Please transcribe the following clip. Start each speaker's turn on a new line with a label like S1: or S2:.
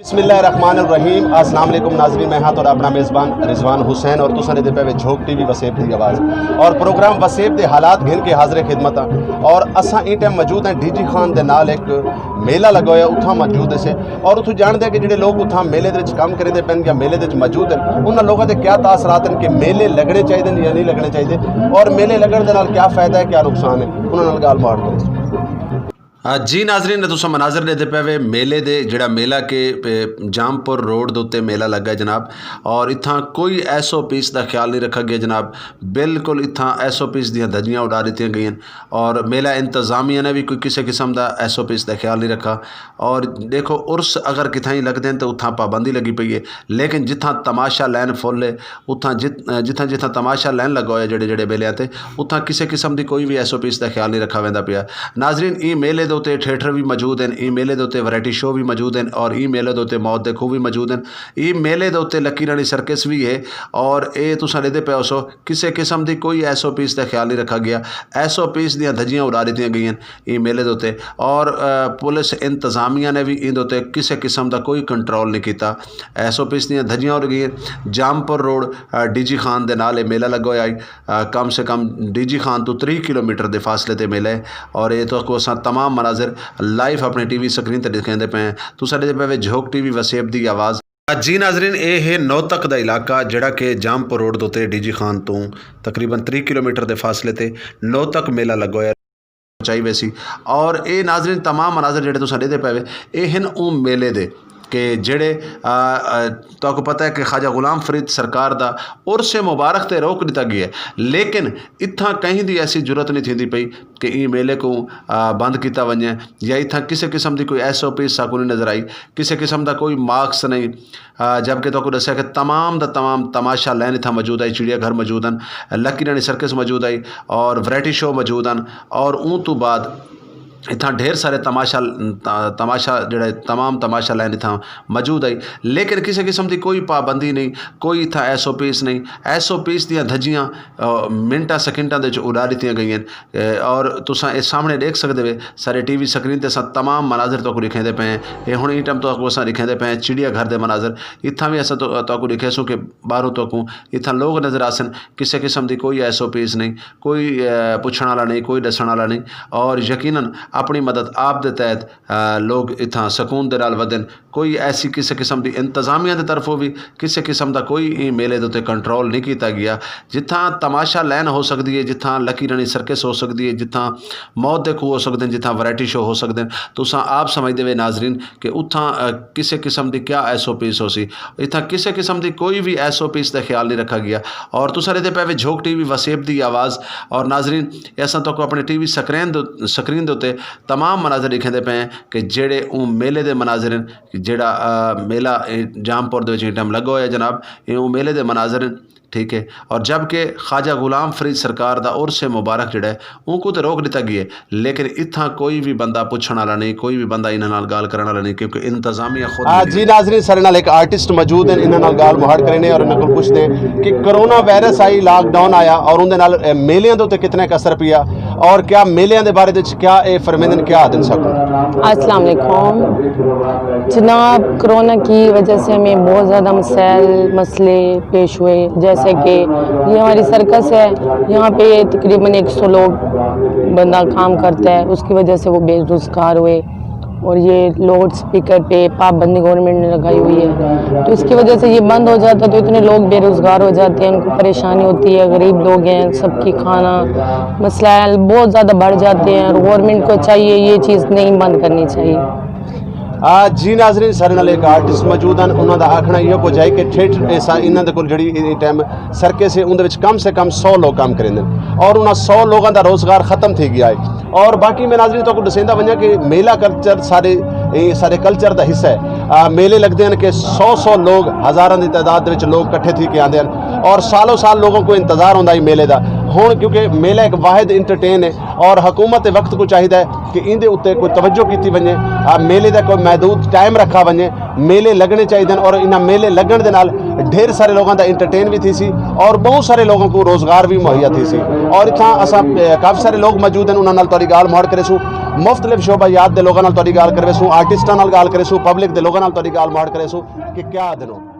S1: बिस्मिल्लाहिर्रहमानिर्रहीम। अस्सलाम वालेकुम नाज़रीन, मैं हाँ तो अपना मेज़बान रिजवान हुसैन और तुसां दे पे झोंक टीवी वसेब की आवाज़ और प्रोग्राम वसेब के हालात घिन के हाज़िर खिदमत और असां इन टाइम मौजूद हैं डीजी खान के नाल एक मेला लगा हुआ उतना मौजूद से और उतों जानते हैं कि जो लोग उतना मेले के काम करेंगे पे या मेले के मौजूद हैं उन्होंने लोगों के क्या तासरात हैं कि मेले लगने चाहिए या नहीं लगने चाहिए और मेले लगने के क्या फ़ायदा है क्या नुकसान है उन्होंने गाल मार करें।
S2: जी नाजरीन ने तुम मनाजर लेते पे वे मेले दे जड़ा मेला के जामपुर रोड के उत्ते मेला लगा है जनाब और इत्थां कोई SOPs का ख्याल नहीं रखा गया जनाब। बिल्कुल इत्थां SOPs दी धज्जियां उड़ा दी गई और मेला इंतजामिया ने भी कोई किसी किस्म का SOPs का ख्याल नहीं रखा। और देखो उर्स अगर कितना लगते हैं तो उत्थां पाबंदी लगी पई है, लेकिन जिथां तमाशा लैन फुल है उत्थां जिथां जिथां तमाशा लैन लगा हुआ जड़े जड़े मेलियां ते उत्थां किसी किस्म की कोई भी SOPs का ख्याल नहीं रखा वेंदा पिया। नाजरीन ई मेले उत्ते थिएटर भी मौजूद हैं, ई मेले उत्ते वैरायटी शो भी मौजूद हैं और ई मेले उत्ते मौत दे खूह भी मौजूद हैं। ई मेले उत्ते लकी रानी सर्कस भी है और ये तुसां लेदे पे हो किसी किस्म की कोई SOPs का ख्याल नहीं रखा गया। SOPs दी धज्जियां उड़ा दी गई ई मेले उत्ते और पुलिस इंतजामिया ने भी इन उत्ते किसी किस्म का कोई कंट्रोल नहीं किया। SOPs दी धज्जियां उड़ गई। जामपुर रोड डीजी खान के नाल मेला लगा हुआ कम से कम डीजी खान तो 3 किलोमीटर के फासले ते मेला है और ये तो को तमाम मनाजिर लाइव अपने TV स्क्रीन पर दिखाते पे हैं। तो साडे पे झोंक TV वसेब की आवाज़। जी नाजरीन ये है नौतक का इलाका जड़ा कि जामपुर रोड उत्ते डीजी खान तो तकरीबन 3 किलोमीटर के फासले ते नौतक मेला लगा हुआ चाहिए वैसी और ये नाजरीन तमाम मनाजिर जेडे तुसां देते पे ये हैं उन मेले दे कि जेड़े तो पता है कि ख्वाजा गुलाम फरीद सरकार दा उर्स मुबारक ते रोक दिता गया है, लेकिन इत्थां कहीं दी ऐसी जरूरत नहीं थी पई कि ई मेले को बंद किया वने या इत्थां किसी किस्म की कोई SOPs साकू नहीं नज़र आई, किसी किस्म का कोई मार्क्स नहीं। जबकि तो दसिया कि तमाम दा तमाम तमाशा लैन इत्थां मौजूद आई, चिड़ियाघर मौजूद हैं, लकी रानी सर्कस मौजूद आई और वैरायटी शो मौजूद हैं और उन तो बाद इतना ढेर सारे तमाशा जोड़ा तमाम तमाशा लैन इतना मौजूद आई, लेकिन किसी किस्म की कोई पाबंदी नहीं, कोई इतना SOPs नहीं। SOPs दी धज्जियां मिनटा सकिंटा दे उड़ा दी गई और तुसां इस सामने देख सकते हो सारे TV स्क्रीन ते तमाम मनाजिर तो लिखे पे हैं। ये हुण टाइम तो असां लिखे पे हैं चिड़ियाघर के मनाजिर, इतना भी असां तो लिखे सो कि बाहरों तो इतना लोग नज़र आसन, किसी किस्म की कोई SOPs नहीं, कोई पुछण वाला नहीं, कोई दसण वाला नहीं और यकीनन अपनी मदद आप दे तहत लोग इतना सकून दे नाल वधन। कोई ऐसी किसी किस्म की इंतजामिया की तरफों भी किसी किस्म का कोई मेले के उत्ते कंट्रोल नहीं किया गया। जिथा तमाशा लैन हो सकती है, जिथा लकी रानी सर्कस हो सकती है, जिथा मौत दे खूह हो सकते हैं, जिथा वैरायटी शो हो सकते हैं, तुसां आप समझते हुए नाजरीन कि उतना किसी किस्म की क्या SOPs हो सी, इतना किसी किस्म की कोई भी SOPs का ख्याल नहीं रखा गया। और तुसां दे पे झोंक TV वसेब की आवाज़ और नाजरीन असां तो अपने TV स्क्रीन उत्ते तमाम मनाजिर लिखे पे हैं कि जेड़े मेले के मनाजिर जेड़ा मेला जामपुर दे टाइम लगा हुआ है जनाब, ये मेले के मनाजिर ठीक है। और जबकि ख्वाजा गुलाम फरीद सरकार दा उर्स मुबारक जड़ा है उनको तो रोक दिता गया है, लेकिन इतना कोई भी बंदा पुछण वाला नहीं, कोई भी बंदा इन्हां नाल गाल करने वाला नहीं, क्योंकि इंतजामिया खुद
S1: जी नाज़रीन सारे नाल एक आर्टिस्ट मौजूद हैं, इन्हां नाल गाल मुहाड़ करें और इन्हां को पूछते हैं कि कोरोना वायरस आई, लॉकडाउन आया और उनके नाल मेलियां दे उत्ते कितना असर पिया और क्या मेलियां दे बारे में क्या फरमेंदन क्या आदन सकूँ।
S3: अस्सलाम वालेकुम जनाब, कोरोना की वजह से हमें बहुत ज़्यादा मसले पेश हुए। जैसे कि ये हमारी सर्कस है, यहाँ पे तकरीबन 100 लोग बंदा काम करता है, उसकी वजह से वो बेरोज़गार हुए और ये लाउड स्पीकर पे पाबंदी गवर्नमेंट ने लगाई हुई है, तो इसकी वजह से ये बंद हो जाता है तो इतने लोग बेरोज़गार हो जाते हैं, उनको परेशानी होती है, गरीब लोग हैं, सबकी खाना मसला बहुत ज़्यादा बढ़ जाते हैं और गवर्नमेंट को चाहिए ये चीज़ नहीं बंद करनी चाहिए।
S1: जी नाजरीन सारे नाल एक आर्टिस्ट मौजूद हैं, उन्हों का आखना इहो कुछ है कि थिएटर इन्होंने को जी टाइम सर्कस है उनके कम से कम 100 लोग काम करेंगे और उन्होंने 100 लोगों का रोज़गार ख़त्म थी गया है। और बाकी मैं नाजरीन तो दसेंदा वजा कि मेला कल्चर सारे कल्चर का हिस्सा है। मेले लगते हैं कि 100 लोग हज़ारों की तादाद में लोग कट्ठे थी के आते हैं और सालों साल लोगों को इंतज़ार होंदा मेले का। हुण क्योंकि मेला एक वाहिद इंटरटेन है और हुकूमत वक्त को चाहिए कि इंदे उत्ते कोई तवज्जो की वने, मेले का कोई महदूद टाइम रखा वने, मेले लगने चाहिए और इन मेले लगन दे नाल ढेर सारे लोगों का इंटरटेन भी थी सी और बहुत सारे लोगों को रोज़गार भी मुहैया थी सी। और इतना असा काफ़ी सारे लोग मौजूद हैं, उन्होंने तुहाडी गाल मोड़ करे सू मुख्तलिफ शोबायात के लोगों तुहाडी गाल करे सू, आर्टिस्टां नाल गाल करे सू, पब्लिक के लोगों तुहाडी गाल मोड़ करे सू कि क्या दिनों